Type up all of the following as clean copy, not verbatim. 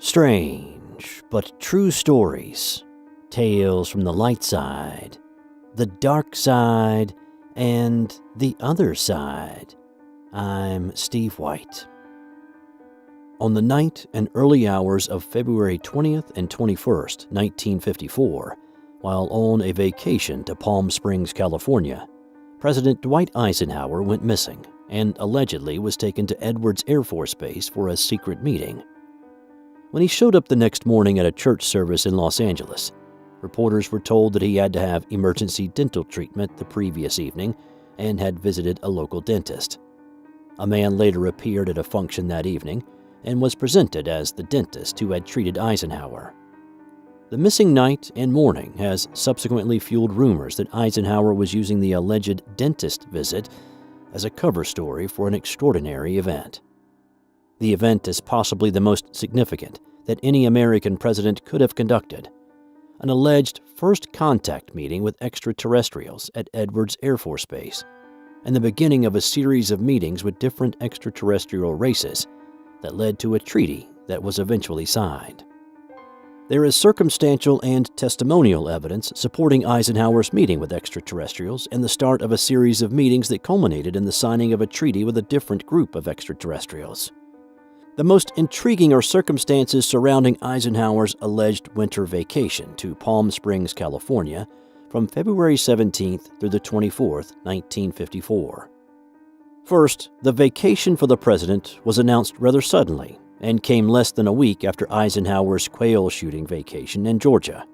Strange, but true stories. Tales from the light side, the dark side, and the other side. I'm Steve White. On the night and early hours of February 20th and 21st, 1954, while on a vacation to Palm Springs, California, President Dwight Eisenhower went missing and allegedly was taken to Edwards Airforce Base for a secret meeting. When he showed up the next morning at a church service in Los Angeles, reporters were told that he had to have emergency dental treatment the previous evening and had visited a local dentist. A man later appeared at a function that evening and was presented as the dentist who had treated Eisenhower. The missing night and morning has subsequently fueled rumors that Eisenhower was using the alleged dentist visit as a cover story for an extraordinary event. The event is possibly the most significant that any American president could have conducted, an alleged first contact meeting with extraterrestrials at Edwards Airforce Base, and the beginning of a series of meetings with different extraterrestrial races that led to a treaty that was eventually signed. There is circumstantial and testimonial evidence supporting Eisenhower's meeting with extraterrestrials and the start of a series of meetings that culminated in the signing of a treaty with a different group of extraterrestrials. The most intriguing are circumstances surrounding Eisenhower's alleged winter vacation to Palm Springs, California, from February 17th through the 24th, 1954. First, the vacation for the president was announced rather suddenly and came less than a week after Eisenhower's quail shooting vacation in Georgia.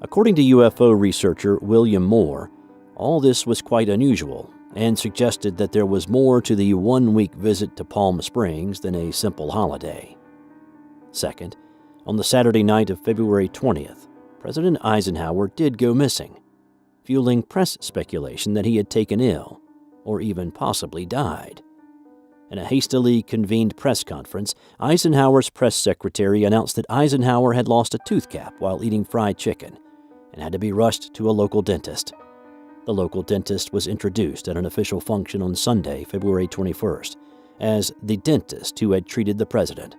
According to UFO researcher William Moore, all this was quite unusual and suggested that there was more to the one-week visit to Palm Springs than a simple holiday. Second, on the Saturday night of February 20th, President Eisenhower did go missing, fueling press speculation that he had taken ill or even possibly died. In a hastily convened press conference, Eisenhower's press secretary announced that Eisenhower had lost a tooth cap while eating fried chicken and had to be rushed to a local dentist. The local dentist was introduced at an official function on Sunday, February 21st, as the dentist who had treated the president.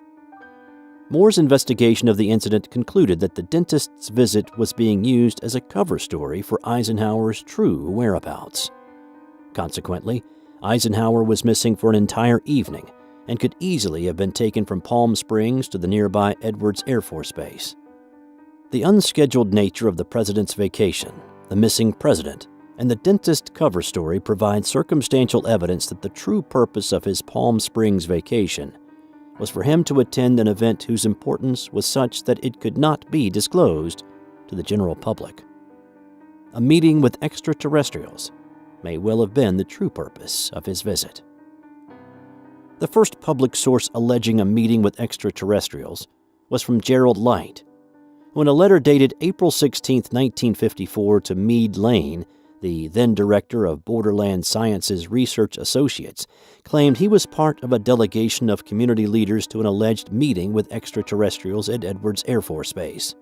Moore's investigation of the incident concluded that the dentist's visit was being used as a cover story for Eisenhower's true whereabouts. Consequently, Eisenhower was missing for an entire evening and could easily have been taken from Palm Springs to the nearby Edwards Air Force Base. The unscheduled nature of the president's vacation, the missing president, and the dentist cover story provide circumstantial evidence that the true purpose of his Palm Springs vacation was for him to attend an event whose importance was such that it could not be disclosed to the general public. A meeting with extraterrestrials may well have been the true purpose of his visit. The first public source alleging a meeting with extraterrestrials was from Gerald Light, who in a letter dated April 16, 1954 to Meade Lane, the then director of Borderland Sciences Research Associates, claimed he was part of a delegation of community leaders to an alleged meeting with extraterrestrials at Edwards Air Force Base.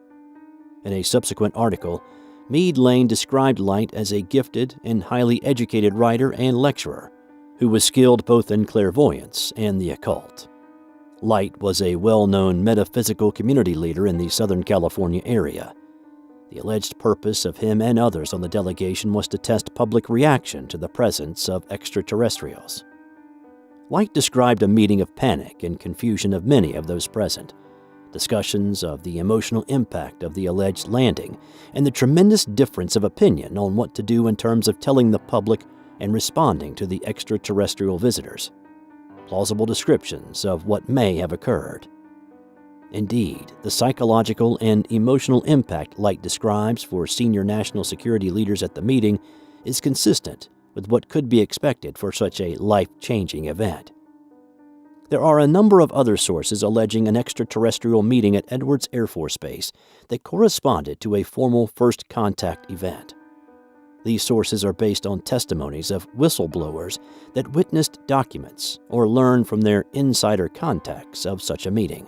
In a subsequent article, Meade Lane described Light as a gifted and highly educated writer and lecturer who was skilled both in clairvoyance and the occult. Light was a well-known metaphysical community leader in the Southern California area. The alleged purpose of him and others on the delegation was to test public reaction to the presence of extraterrestrials. Light described a meeting of panic and confusion of many of those present, discussions of the emotional impact of the alleged landing, and the tremendous difference of opinion on what to do in terms of telling the public and responding to the extraterrestrial visitors. Plausible descriptions of what may have occurred. Indeed, the psychological and emotional impact Light describes for senior national security leaders at the meeting is consistent with what could be expected for such a life-changing event. There are a number of other sources alleging an extraterrestrial meeting at Edwards Air Force Base that corresponded to a formal first contact event. These sources are based on testimonies of whistleblowers that witnessed documents or learned from their insider contacts of such a meeting.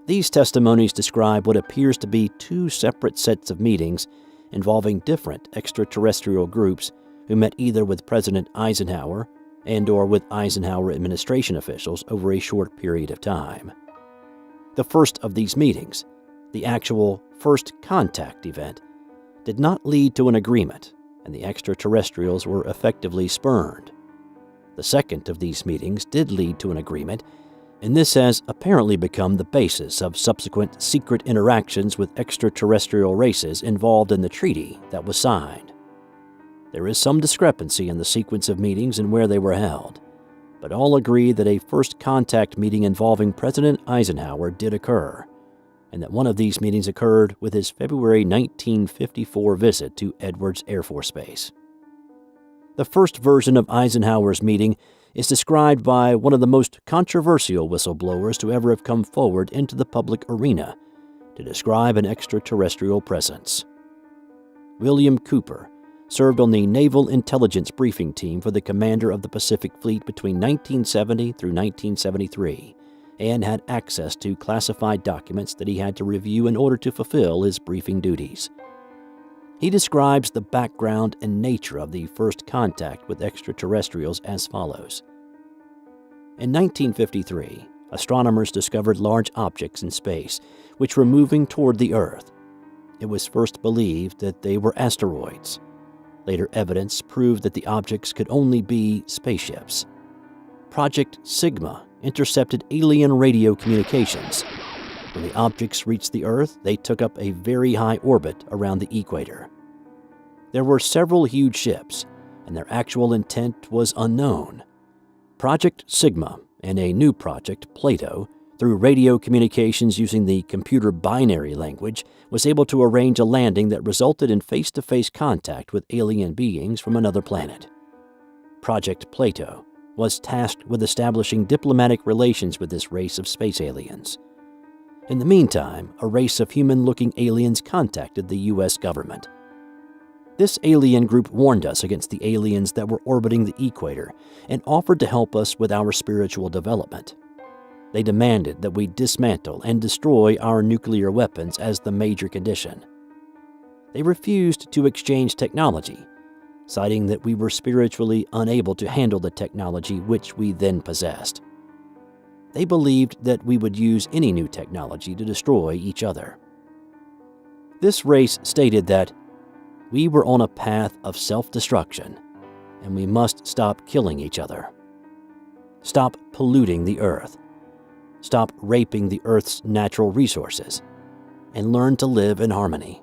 These testimonies describe what appears to be two separate sets of meetings involving different extraterrestrial groups who met either with President Eisenhower and/or with Eisenhower administration officials over a short period of time. The first of these meetings, the actual first contact event, did not lead to an agreement, and the extraterrestrials were effectively spurned. The second of these meetings did lead to an agreement, and this has apparently become the basis of subsequent secret interactions with extraterrestrial races involved in the treaty that was signed. There is some discrepancy in the sequence of meetings and where they were held, but all agree that a first contact meeting involving President Eisenhower did occur, and that one of these meetings occurred with his February 1954 visit to Edwards Airforce Base. The first version of Eisenhower's meeting is described by one of the most controversial whistleblowers to ever have come forward into the public arena to describe an extraterrestrial presence. William Cooper served on the Naval Intelligence Briefing Team for the commander of the Pacific Fleet between 1970 through 1973 and had access to classified documents that he had to review in order to fulfill his briefing duties. He describes the background and nature of the first contact with extraterrestrials as follows. In 1953, astronomers discovered large objects in space which were moving toward the Earth. It was first believed that they were asteroids. Later evidence proved that the objects could only be spaceships. Project Sigma intercepted alien radio communications. When the objects reached the Earth, they took up a very high orbit around the equator. There were several huge ships, and their actual intent was unknown. Project Sigma and a new project, Plato, through radio communications using the computer binary language, was able to arrange a landing that resulted in face-to-face contact with alien beings from another planet. Project Plato was tasked with establishing diplomatic relations with this race of space aliens. In the meantime, a race of human-looking aliens contacted the U.S. government. This alien group warned us against the aliens that were orbiting the equator and offered to help us with our spiritual development. They demanded that we dismantle and destroy our nuclear weapons as the major condition. They refused to exchange technology, citing that we were spiritually unable to handle the technology which we then possessed. They believed that we would use any new technology to destroy each other. This race stated that we were on a path of self-destruction, and we must stop killing each other. Stop polluting the earth. Stop raping the earth's natural resources, and learn to live in harmony.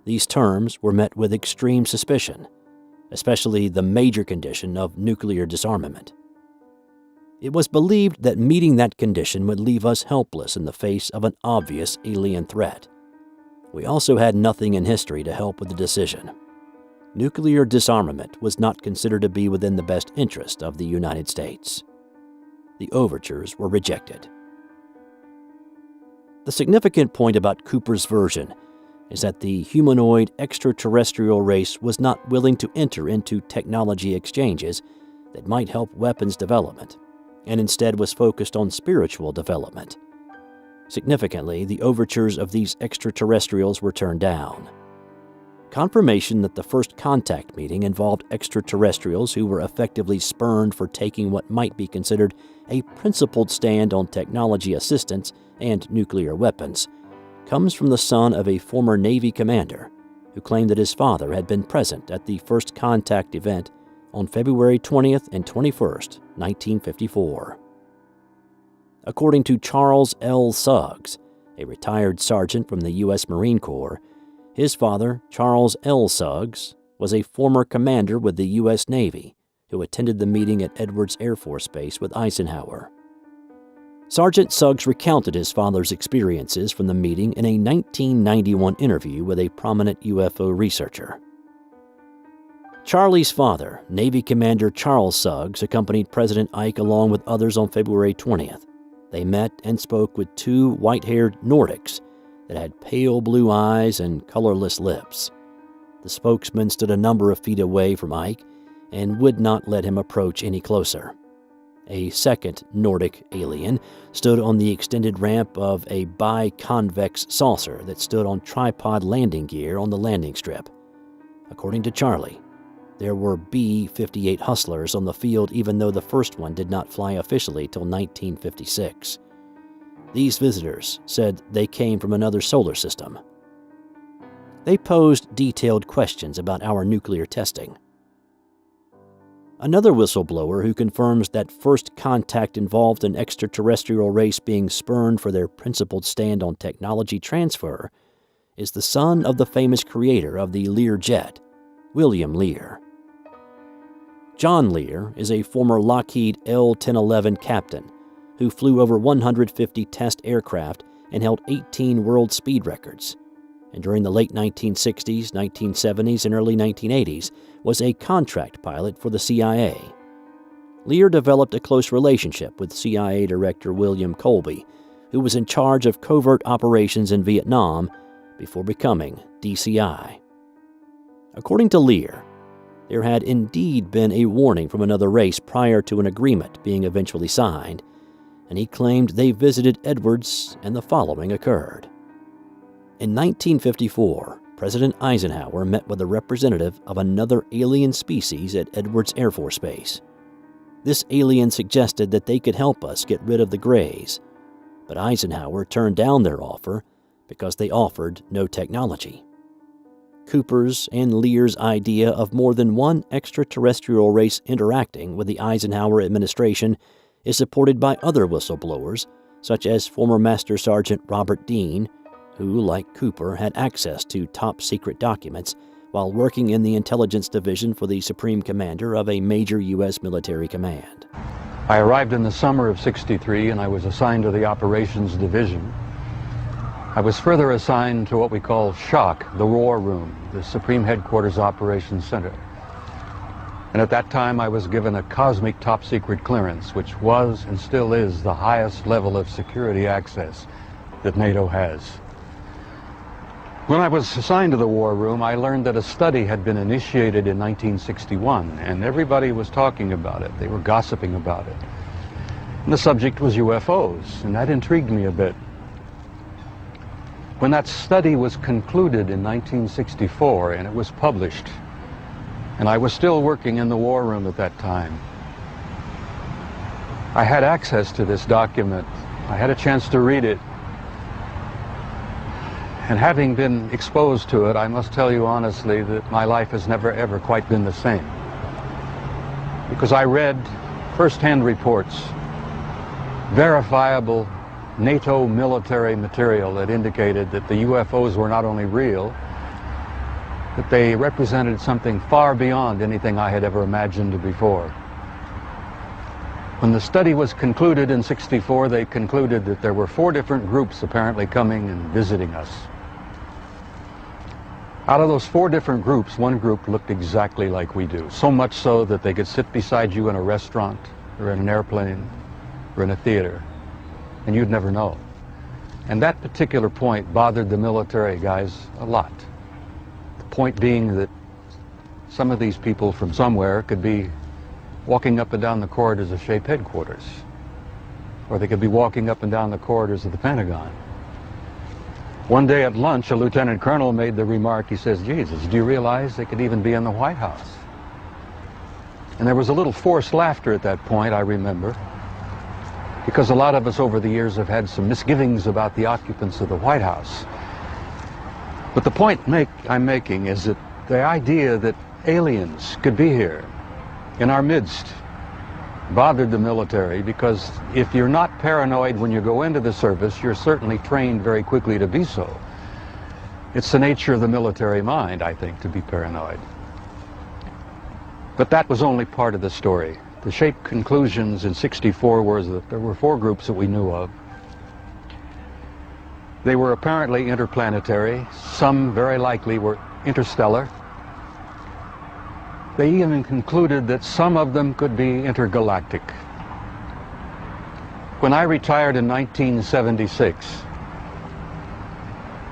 These terms were met with extreme suspicion, especially the major condition of nuclear disarmament. It was believed that meeting that condition would leave us helpless in the face of an obvious alien threat. We also had nothing in history to help with the decision. Nuclear disarmament was not considered to be within the best interest of the United States. The overtures were rejected. The significant point about Cooper's version is that the humanoid extraterrestrial race was not willing to enter into technology exchanges that might help weapons development, and instead was focused on spiritual development. Significantly, the overtures of these extraterrestrials were turned down. Confirmation that the first contact meeting involved extraterrestrials who were effectively spurned for taking what might be considered a principled stand on technology assistance and nuclear weapons comes from the son of a former Navy commander who claimed that his father had been present at the first contact event on February 20th and 21st, 1954. According to Charles L. Suggs, a retired sergeant from the U.S. Marine Corps, his father, Charles L. Suggs, was a former commander with the U.S. Navy who attended the meeting at Edwards Airforce Base with Eisenhower. Sergeant Suggs recounted his father's experiences from the meeting in a 1991 interview with a prominent UFO researcher. Charlie's father, Navy Commander Charles Suggs, accompanied President Ike along with others on February 20th. They met and spoke with two white-haired Nordics that had pale blue eyes and colorless lips. The spokesman stood a number of feet away from Ike and would not let him approach any closer. A second Nordic alien stood on the extended ramp of a biconvex saucer that stood on tripod landing gear on the landing strip. According to Charlie, there were B-58 Hustlers on the field even though the first one did not fly officially till 1956. These visitors said they came from another solar system. They posed detailed questions about our nuclear testing. Another whistleblower who confirms that first contact involved an extraterrestrial race being spurned for their principled stand on technology transfer is the son of the famous creator of the Lear jet, William Lear. John Lear is a former Lockheed L-1011 captain who flew over 150 test aircraft and held 18 world speed records, and during the late 1960s, 1970s, and early 1980s was a contract pilot for the CIA. Lear developed a close relationship with CIA Director William Colby, who was in charge of covert operations in Vietnam before becoming DCI. According to Lear, there had indeed been a warning from another race prior to an agreement being eventually signed, and he claimed they visited Edwards and the following occurred. In 1954, President Eisenhower met with a representative of another alien species at Edwards Airforce Base. This alien suggested that they could help us get rid of the Greys, but Eisenhower turned down their offer because they offered no technology. Cooper's and Lear's idea of more than one extraterrestrial race interacting with the Eisenhower administration is supported by other whistleblowers, such as former Master Sergeant Robert Dean, who, like Cooper, had access to top-secret documents while working in the intelligence division for the Supreme Commander of a major U.S. military command. I arrived in the summer of '63 and I was assigned to the Operations Division. I was further assigned to what we call SHOC, the War Room, the Supreme Headquarters Operations Center. And at that time I was given a cosmic top-secret clearance, which was and still is the highest level of security access that NATO has. When I was assigned to the War Room, I learned that a study had been initiated in 1961, and everybody was talking about it. They were gossiping about it. And the subject was UFOs, and that intrigued me a bit. When that study was concluded in 1964 and it was published, and I was still working in the War Room at that time, I had access to this document. I had a chance to read it. And having been exposed to it, I must tell you honestly that my life has never ever quite been the same. Because I read first-hand reports, verifiable NATO military material that indicated that the UFOs were not only real, that they represented something far beyond anything I had ever imagined before. When the study was concluded in '64, they concluded that there were 4 different groups apparently coming and visiting us. Out of those 4 different groups, one group looked exactly like we do, so much so that they could sit beside you in a restaurant or in an airplane or in a theater, and you'd never know. And that particular point bothered the military guys a lot. The point being that some of these people from somewhere could be walking up and down the corridors of SHAPE headquarters, or they could be walking up and down the corridors of the Pentagon. One day at lunch, a lieutenant colonel made the remark, he says, "Jesus, do you realize they could even be in the White House?" And there was a little forced laughter at that point, I remember, because a lot of us over the years have had some misgivings about the occupants of the White House. But the point I'm making is that the idea that aliens could be here in our midst bothered the military, because if you're not paranoid when you go into the service, you're certainly trained very quickly to be so. It's the nature of the military mind, I think, to be paranoid. But that was only part of the story. The SHAPE conclusions in '64 were that there were 4 groups that we knew of. They were apparently interplanetary. Some very likely were interstellar. They even concluded that some of them could be intergalactic. When I retired in 1976,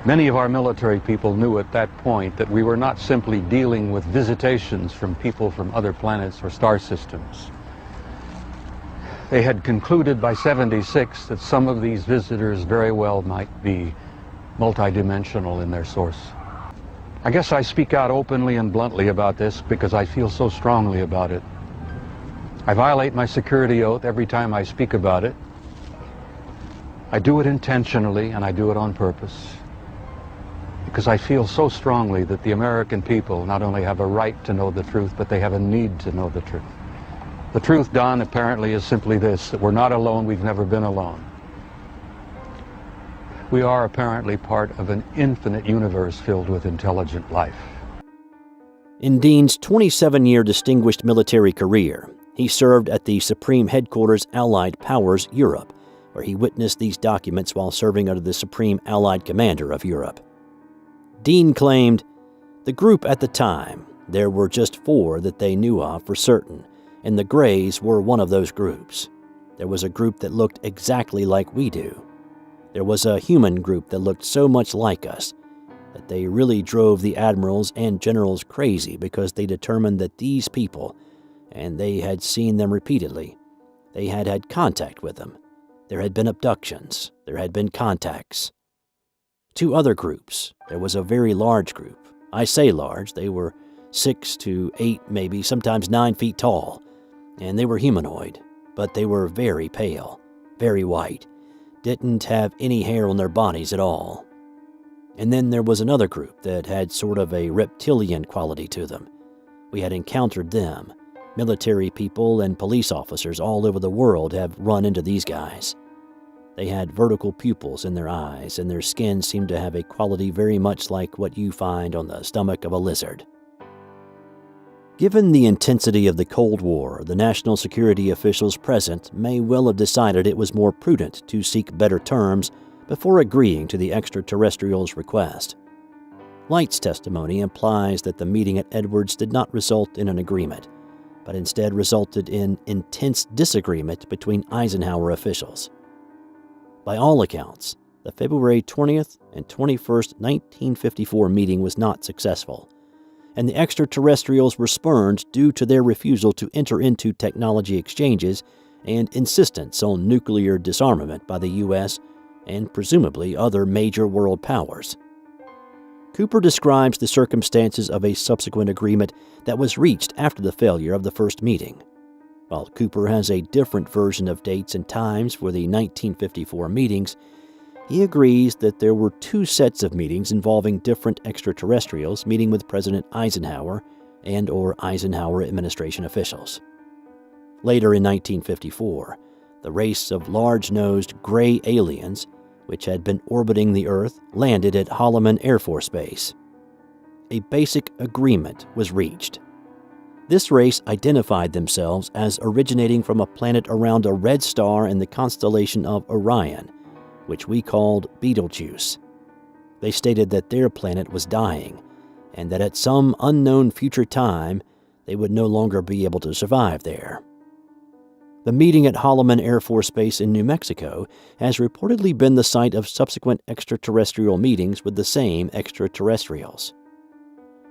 many of our military people knew at that point that we were not simply dealing with visitations from people from other planets or star systems. They had concluded by '76 that some of these visitors very well might be multidimensional in their source. I guess I speak out openly and bluntly about this because I feel so strongly about it. I violate my security oath every time I speak about it. I do it intentionally, and I do it on purpose, because I feel so strongly that the American people not only have a right to know the truth, but they have a need to know the truth. The truth, Don, apparently is simply this, that we're not alone, we've never been alone. We are apparently part of an infinite universe filled with intelligent life. In Dean's 27-year distinguished military career, he served at the Supreme Headquarters Allied Powers Europe, where he witnessed these documents while serving under the Supreme Allied Commander of Europe. Dean claimed, "The group at the time, there were just 4 that they knew of for certain, and the Greys were one of those groups. There was a group that looked exactly like we do. There was a human group that looked so much like us that they really drove the admirals and generals crazy because they determined that these people, and they had seen them repeatedly, they had had contact with them. There had been abductions. There had been contacts." 2 other groups. There was a very large group. I say large, they were 6 to 8, maybe, sometimes 9 feet tall. And they were humanoid, but they were very pale, very white, didn't have any hair on their bodies at all. And then there was another group that had sort of a reptilian quality to them. We had encountered them. Military people and police officers all over the world have run into these guys. They had vertical pupils in their eyes, and their skin seemed to have a quality very much like what you find on the stomach of a lizard. Given the intensity of the Cold War, the national security officials present may well have decided it was more prudent to seek better terms before agreeing to the extraterrestrials' request. Light's testimony implies that the meeting at Edwards did not result in an agreement, but instead resulted in intense disagreement between Eisenhower officials. By all accounts, the February 20th and 21st, 1954 meeting was not successful, and the extraterrestrials were spurned due to their refusal to enter into technology exchanges and insistence on nuclear disarmament by the U.S. and presumably other major world powers. Cooper describes the circumstances of a subsequent agreement that was reached after the failure of the first meeting. While Cooper has a different version of dates and times for the 1954 meetings, he agrees that there were 2 sets of meetings involving different extraterrestrials meeting with President Eisenhower and/or Eisenhower administration officials. Later in 1954, the race of large-nosed gray aliens, which had been orbiting the Earth, landed at Holloman Air Force Base. A basic agreement was reached. This race identified themselves as originating from a planet around a red star in the constellation of Orion, which we called Betelgeuse. They stated that their planet was dying, and that at some unknown future time, they would no longer be able to survive there. The meeting at Holloman Air Force Base in New Mexico has reportedly been the site of subsequent extraterrestrial meetings with the same extraterrestrials.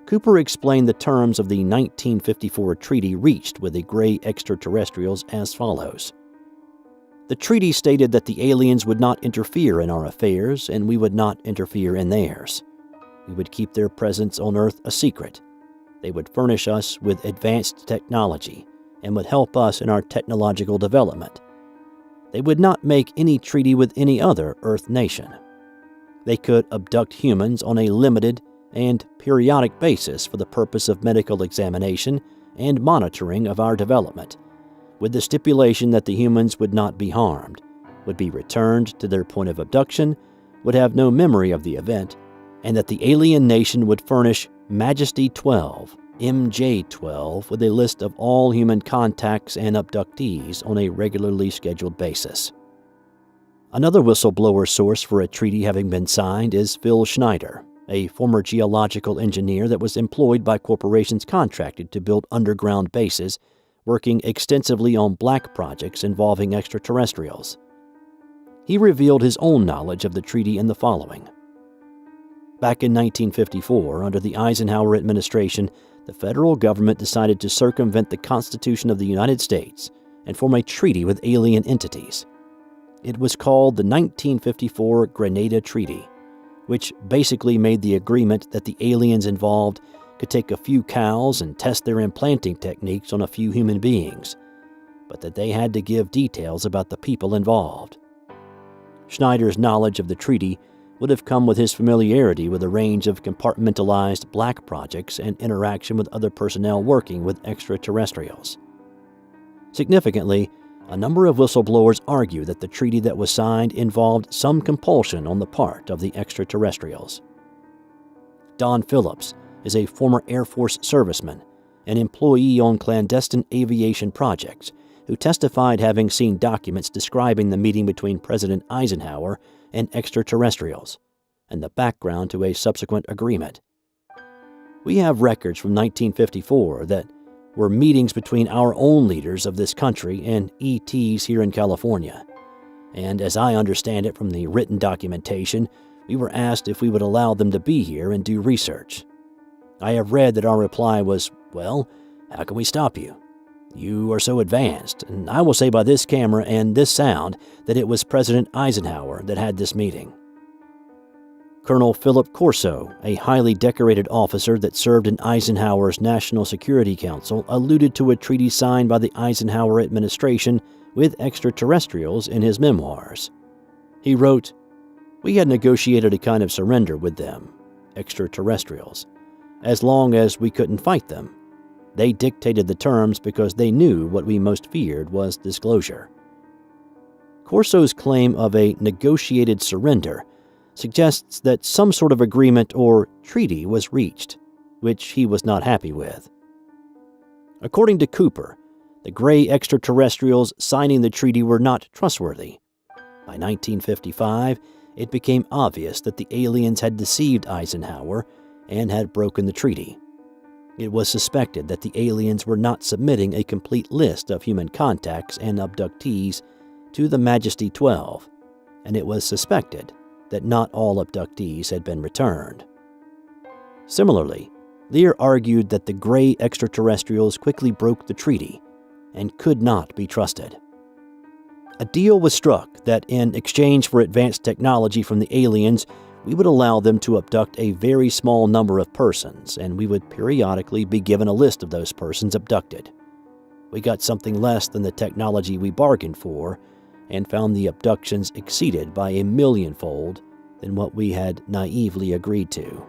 Cooper explained the terms of the 1954 treaty reached with the gray extraterrestrials as follows. The treaty stated that the aliens would not interfere in our affairs and we would not interfere in theirs. We would keep their presence on Earth a secret. They would furnish us with advanced technology and would help us in our technological development. They would not make any treaty with any other Earth nation. They could abduct humans on a limited and periodic basis for the purpose of medical examination and monitoring of our development, with the stipulation that the humans would not be harmed, would be returned to their point of abduction, would have no memory of the event, and that the alien nation would furnish Majesty 12, MJ-12, with a list of all human contacts and abductees on a regularly scheduled basis. Another whistleblower source for a treaty having been signed is Phil Schneider, a former geological engineer that was employed by corporations contracted to build underground bases, working extensively on black projects involving extraterrestrials. He revealed his own knowledge of the treaty in the following. Back in 1954, under the Eisenhower administration, the federal government decided to circumvent the Constitution of the United States and form a treaty with alien entities. It was called the 1954 Grenada Treaty, which basically made the agreement that the aliens involved could take a few cows and test their implanting techniques on a few human beings, but that they had to give details about the people involved. Schneider's knowledge of the treaty would have come with his familiarity with a range of compartmentalized black projects and interaction with other personnel working with extraterrestrials. Significantly, a number of whistleblowers argue that the treaty that was signed involved some compulsion on the part of the extraterrestrials. Don Phillips is a former Air Force serviceman, an employee on clandestine aviation projects, who testified having seen documents describing the meeting between President Eisenhower and extraterrestrials, and the background to a subsequent agreement. We have records from 1954 that were meetings between our own leaders of this country and ETs here in California, and as I understand it from the written documentation, we were asked if we would allow them to be here and do research. I have read that our reply was, "Well, how can we stop you? You are so advanced," and I will say by this camera and this sound that it was President Eisenhower that had this meeting. Colonel Philip Corso, a highly decorated officer that served in Eisenhower's National Security Council, alluded to a treaty signed by the Eisenhower administration with extraterrestrials in his memoirs. He wrote, "We had negotiated a kind of surrender with them, extraterrestrials, as long as we couldn't fight them. They dictated the terms because they knew what we most feared was disclosure." Corso's claim of a negotiated surrender suggests that some sort of agreement or treaty was reached, which he was not happy with. According to Cooper, the gray extraterrestrials signing the treaty were not trustworthy. By 1955, it became obvious that the aliens had deceived Eisenhower and had broken the treaty. It was suspected that the aliens were not submitting a complete list of human contacts and abductees to the Majesty 12, and it was suspected that not all abductees had been returned. Similarly, Lear argued that the gray extraterrestrials quickly broke the treaty and could not be trusted. A deal was struck that in exchange for advanced technology from the aliens, we would allow them to abduct a very small number of persons, and we would periodically be given a list of those persons abducted. We got something less than the technology we bargained for, and found the abductions exceeded by 1,000,000-fold than what we had naively agreed to.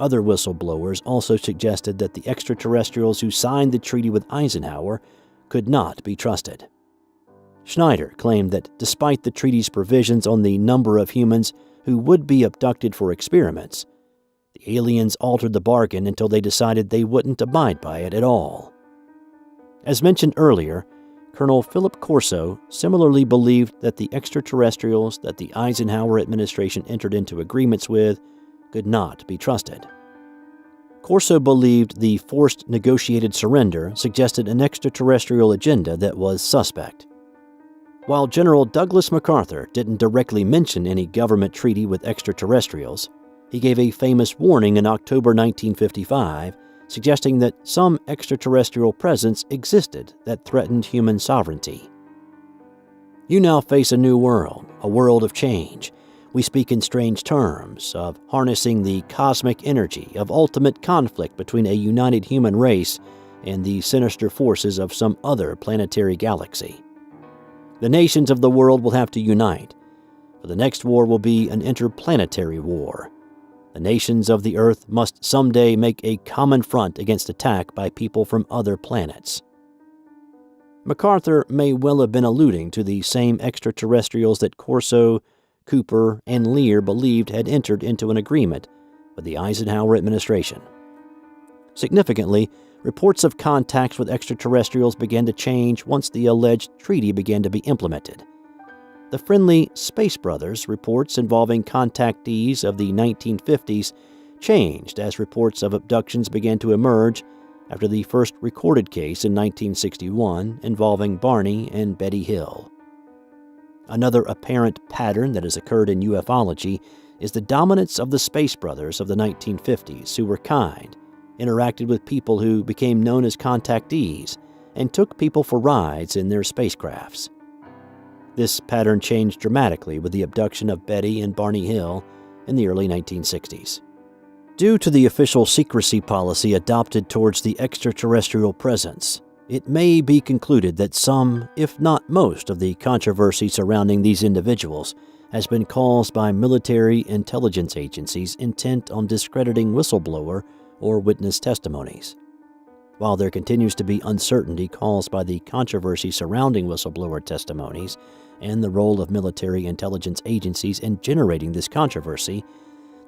Other whistleblowers also suggested that the extraterrestrials who signed the treaty with Eisenhower could not be trusted. Schneider claimed that despite the treaty's provisions on the number of humans who would be abducted for experiments, the aliens altered the bargain until they decided they wouldn't abide by it at all. As mentioned earlier, Colonel Philip Corso similarly believed that the extraterrestrials that the Eisenhower administration entered into agreements with could not be trusted. Corso believed the forced negotiated surrender suggested an extraterrestrial agenda that was suspect. While General Douglas MacArthur didn't directly mention any government treaty with extraterrestrials, he gave a famous warning in October 1955, suggesting that some extraterrestrial presence existed that threatened human sovereignty. "You now face a new world, a world of change. We speak in strange terms of harnessing the cosmic energy of ultimate conflict between a united human race and the sinister forces of some other planetary galaxy. The nations of the world will have to unite, for the next war will be an interplanetary war. The nations of the Earth must someday make a common front against attack by people from other planets." MacArthur may well have been alluding to the same extraterrestrials that Corso, Cooper, and Lear believed had entered into an agreement with the Eisenhower administration. Significantly, reports of contacts with extraterrestrials began to change once the alleged treaty began to be implemented. The friendly Space Brothers reports involving contactees of the 1950s changed as reports of abductions began to emerge after the first recorded case in 1961 involving Barney and Betty Hill. Another apparent pattern that has occurred in ufology is the dominance of the Space Brothers of the 1950s, who were kind, interacted with people who became known as contactees, and took people for rides in their spacecrafts. This pattern changed dramatically with the abduction of Betty and Barney Hill in the early 1960s. Due to the official secrecy policy adopted towards the extraterrestrial presence, it may be concluded that some, if not most, of the controversy surrounding these individuals has been caused by military intelligence agencies intent on discrediting whistleblower or witness testimonies. While there continues to be uncertainty caused by the controversy surrounding whistleblower testimonies and the role of military intelligence agencies in generating this controversy,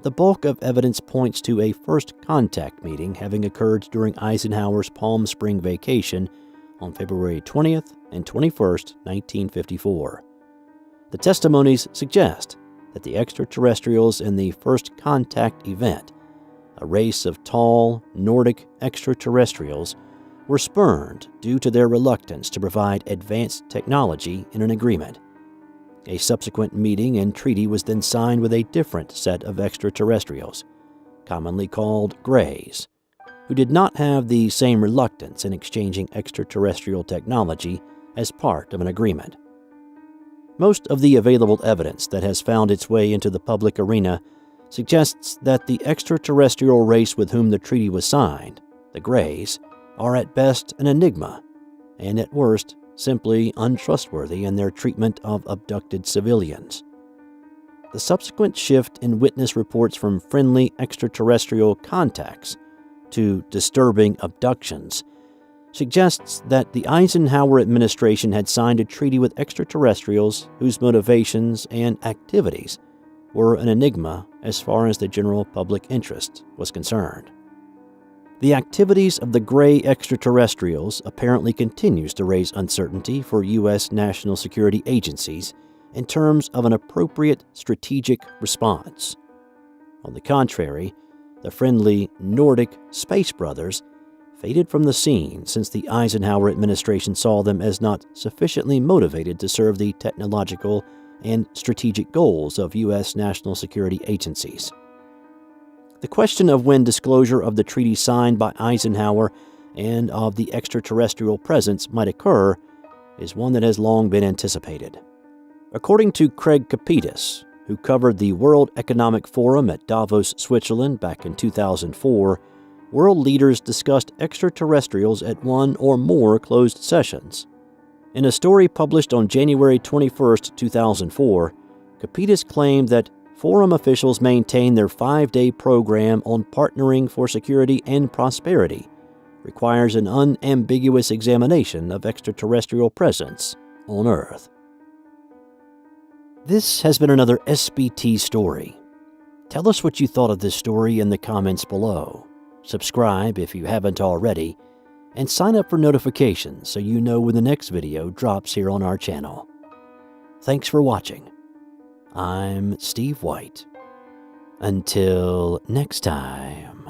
the bulk of evidence points to a first contact meeting having occurred during Eisenhower's Palm Spring vacation on February 20th and 21st, 1954. The testimonies suggest that the extraterrestrials in the first contact event, a race of tall, Nordic extraterrestrials, were spurned due to their reluctance to provide advanced technology in an agreement. A subsequent meeting and treaty was then signed with a different set of extraterrestrials, commonly called Greys, who did not have the same reluctance in exchanging extraterrestrial technology as part of an agreement. Most of the available evidence that has found its way into the public arena suggests that the extraterrestrial race with whom the treaty was signed, the Greys, are at best an enigma, and at worst simply untrustworthy in their treatment of abducted civilians. The subsequent shift in witness reports from friendly extraterrestrial contacts to disturbing abductions suggests that the Eisenhower administration had signed a treaty with extraterrestrials whose motivations and activities were an enigma as far as the general public interest was concerned. The activities of the Grey extraterrestrials apparently continues to raise uncertainty for U.S. national security agencies in terms of an appropriate strategic response. On the contrary, the friendly Nordic Space Brothers faded from the scene since the Eisenhower administration saw them as not sufficiently motivated to serve the technological and strategic goals of U.S. national security agencies. The question of when disclosure of the treaty signed by Eisenhower and of the extraterrestrial presence might occur is one that has long been anticipated. According to Craig Capitas, who covered the World Economic Forum at Davos, Switzerland back in 2004, world leaders discussed extraterrestrials at one or more closed sessions. In a story published on January 21, 2004, Capitas claimed that Forum officials maintain their 5-day program on partnering for security and prosperity requires an unambiguous examination of extraterrestrial presence on Earth. This has been another SBT story. Tell us what you thought of this story in the comments below. Subscribe if you haven't already, and sign up for notifications so you know when the next video drops here on our channel. Thanks for watching. I'm Steve White. Until next time.